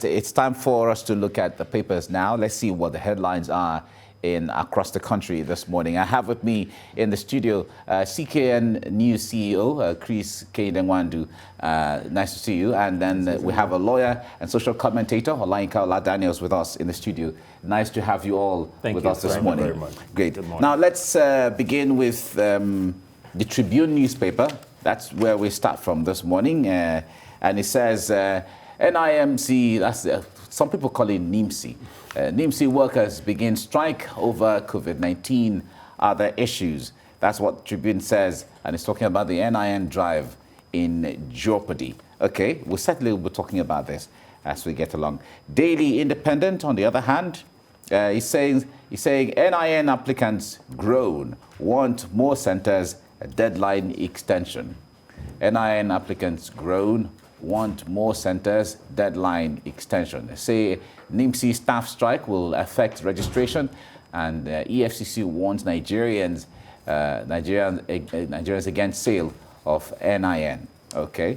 It's time for us to look at the papers now. Let's see what the headlines are across the country this morning. I have with me in the studio CKN News CEO, Chris Kaydenwandu. Nice to see you. And then we have a lawyer and social commentator, Olayinka Oladaniels, with us in the studio. Nice to have you all with us this morning. Thank you very much. Great. Good morning. Now let's begin with the Tribune newspaper. That's where we start from this morning. And it says, NIMC, some people call it NIMC. NIMC workers begin strike over COVID-19, other issues. That's what Tribune says, and it's talking about the NIN drive in jeopardy. Okay, we'll certainly be talking about this as we get along. Daily Independent, on the other hand, he's saying NIN applicants groan, want more centers, a deadline extension. NIN applicants groan, want more centers, deadline extension. They say NIMC staff strike will affect registration, and EFCC warns Nigerians against sale of NIN. Okay,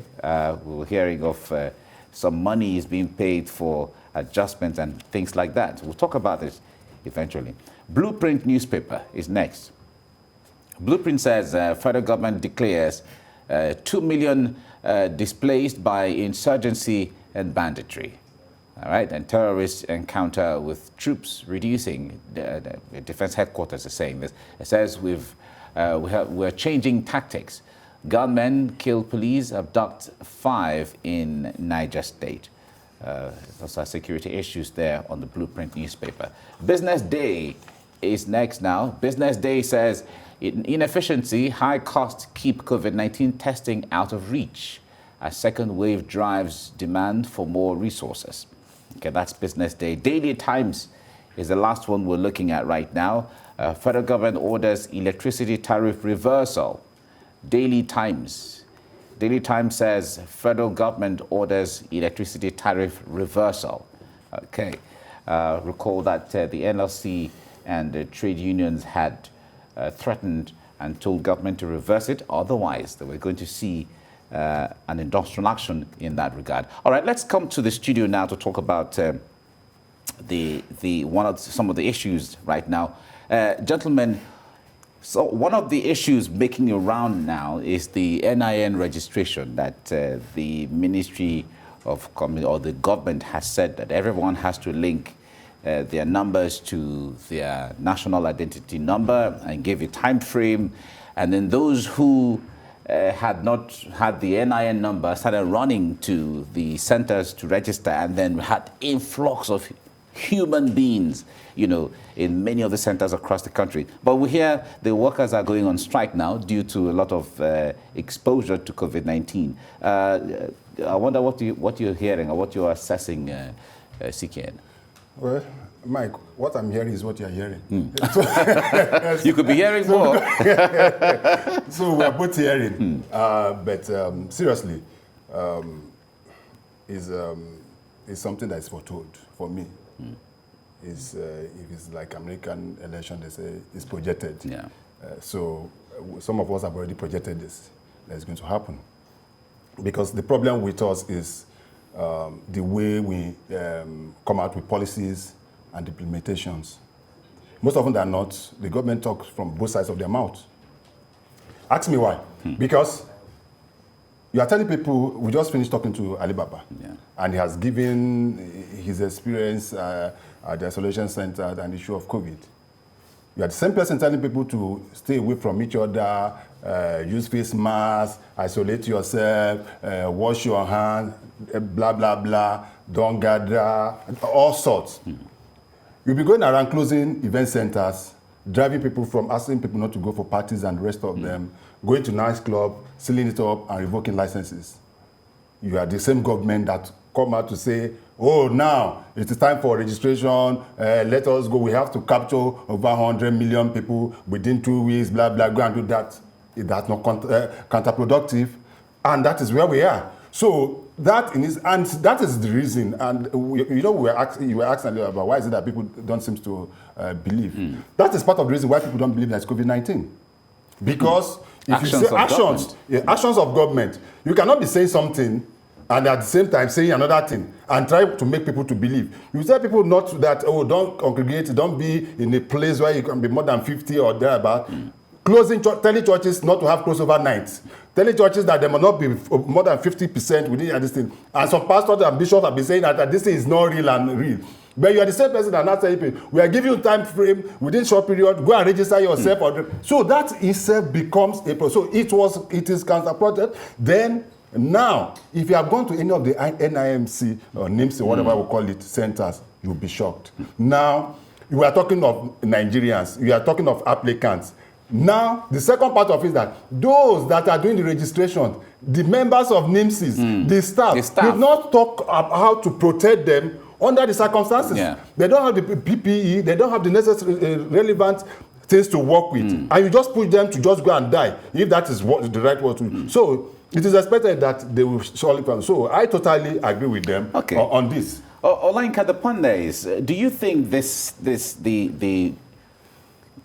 we're hearing of some money is being paid for adjustments and things like that. We'll talk about this eventually. Blueprint newspaper is next. Blueprint says federal government declares 2 million displaced by insurgency and banditry. All right, and terrorist encounter with troops reducing. The defense headquarters is saying this. It says we're changing tactics. Gunmen kill police, abduct 5 in Niger State. Those are security issues there on the Blueprint newspaper. Business Day is next now. Business Day says inefficiency, high costs keep COVID-19 testing out of reach. A second wave drives demand for more resources. Okay, that's Business Day. Daily Times is the last one we're looking at right now. Federal government orders electricity tariff reversal. Daily Times. Daily Times says federal government orders electricity tariff reversal. Okay. Recall that the NLC and the trade unions had threatened and told government to reverse it. Otherwise, they were going to see an industrial action in that regard. All right, let's come to the studio now to talk about some of the issues right now. Gentlemen, so one of the issues making a round now is the NIN registration that the Ministry of or the government has said that everyone has to link their numbers to their national identity number and give a time frame. And then those who had not had the NIN number started running to the centers to register, and then had influx of human beings, in many of the centers across the country. But we hear the workers are going on strike now due to a lot of exposure to COVID-19. I wonder what you're hearing or what you're assessing, CKN. Well, Mike, what I'm hearing is what you're hearing. You could be hearing more. So we're both hearing. But seriously, is something that's foretold for me. If it's like American election, they say it's projected. Yeah. So some of us have already projected this. That's going to happen. Because the problem with us is the way we come out with policies and implementations. Most often than not, the government talks from both sides of their mouth. Ask me why. Because you are telling people, we just finished talking to Alibaba, and he has given his experience at the isolation center and the issue of COVID. You are the same person telling people to stay away from each other, use face masks, isolate yourself, wash your hands, blah, blah, blah, don't gather, all sorts. You'll be going around closing event centers, driving people from asking people not to go for parties and the rest of them, going to nightclub, sealing it up and revoking licenses. You are the same government that come out to say, oh, now it is time for registration, let us go, we have to capture over 100 million people within 2 weeks, blah, blah, go and do that. That's not counterproductive, and that is where we are. So that is the reason, and you were asking earlier about why is it that people don't seem to believe. That is part of the reason why people don't believe that it's COVID-19. Because if you say actions of government, you cannot be saying something and at the same time saying another thing and try to make people to believe. You tell people not that, oh, don't congregate, don't be in a place where you can be more than 50 or thereabout. Closing telling churches not to have crossover nights, telling churches that there must not be more than 50% within this thing. And some pastors and bishops have been saying that this thing is not real and real. But you are the same person that not saying people, we are giving you time frame within short period, go and register yourself. So that itself becomes a problem. So it is counterproductive. Then now, if you have gone to any of the NIMC or NIMC, whatever we call it, centers, you'll be shocked. Now, we are talking of Nigerians, we are talking of applicants. Now, the second part of it is that those that are doing the registration, the members of NIMCs, the staff did not talk about how to protect them under the circumstances. Yeah. They don't have the PPE, they don't have the necessary relevant things to work with. And you just push them to just go and die, if that is what the right word to do. So, it is expected that they will surely come. So, I totally agree with them on this. Olayinka, the point there is, do you think the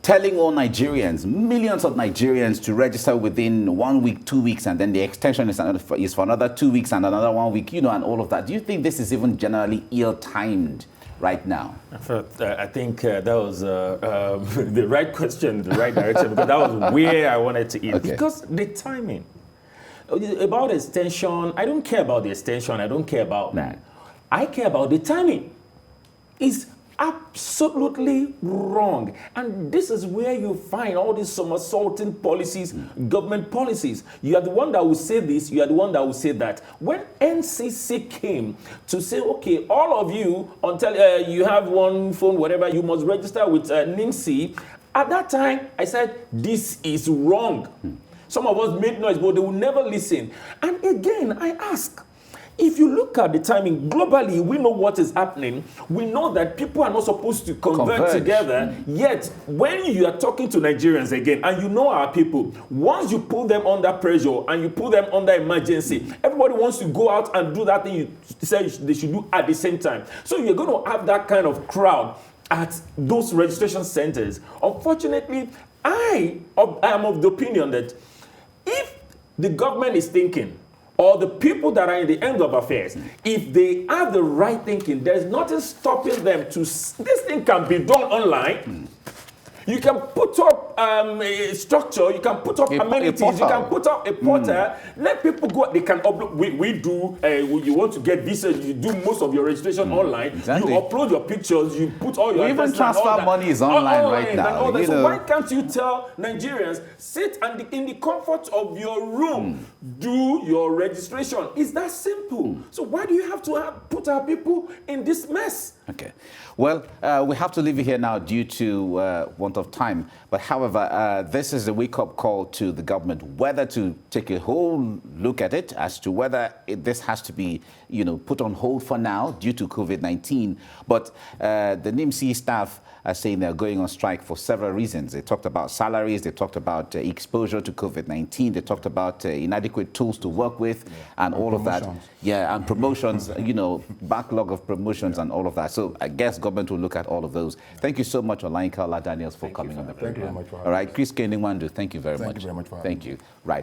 telling all Nigerians, millions of Nigerians, to register within 1 week, 2 weeks, and then the extension is for another 2 weeks and another 1 week, and all of that. Do you think this is even generally ill-timed right now? I think that was the right question, the right direction, because that was where I wanted to eat. Okay. Because the timing. About extension, I don't care about the extension. I don't care about that. I care about the timing. It's absolutely wrong. And this is where you find all these somersaulting policies, government policies. You are the one that will say this, you are the one that will say that. When NCC came to say, okay, all of you, until you have one phone, whatever, you must register with NIMC, at that time, I said, this is wrong. Some of us made noise, but they will never listen. And again, I ask, if you look at the timing, globally, we know what is happening. We know that people are not supposed to converge together. Yet, when you are talking to Nigerians again, and you know our people, once you put them under pressure and you put them under emergency, everybody wants to go out and do that thing you say they should do at the same time. So you're going to have that kind of crowd at those registration centers. Unfortunately, I am of the opinion that if the government is thinking, or the people that are in the end of affairs, if they have the right thinking, there's nothing stopping them to, this thing can be done online. You can put up a structure, you can put up amenities, you can put up a portal, let people go, they can upload, we do, you want to get visa, you do most of your registration online, you upload your pictures, you put all your even transfer money is online right now. So why can't you tell Nigerians, sit in the comfort of your room, do your registration? It's that simple. So why do you have to put our people in this mess? Okay. Well, we have to leave it here now due to want of time. But however, this is a wake-up call to the government, whether to take a whole look at it as to whether this has to be, put on hold for now due to COVID-19. But the NIMC staff are saying they're going on strike for several reasons. They talked about salaries, they talked about exposure to COVID-19, they talked about inadequate tools to work with, and all of that. Yeah, and promotions, backlog of promotions and all of that. So I guess government will look at all of those. Thank you so much, Olayinka Daniels, for coming on the program. Thank you very much for having us. All right, Chris Keningwandu, thank you very much. Thank you very much for having Thank you. Right.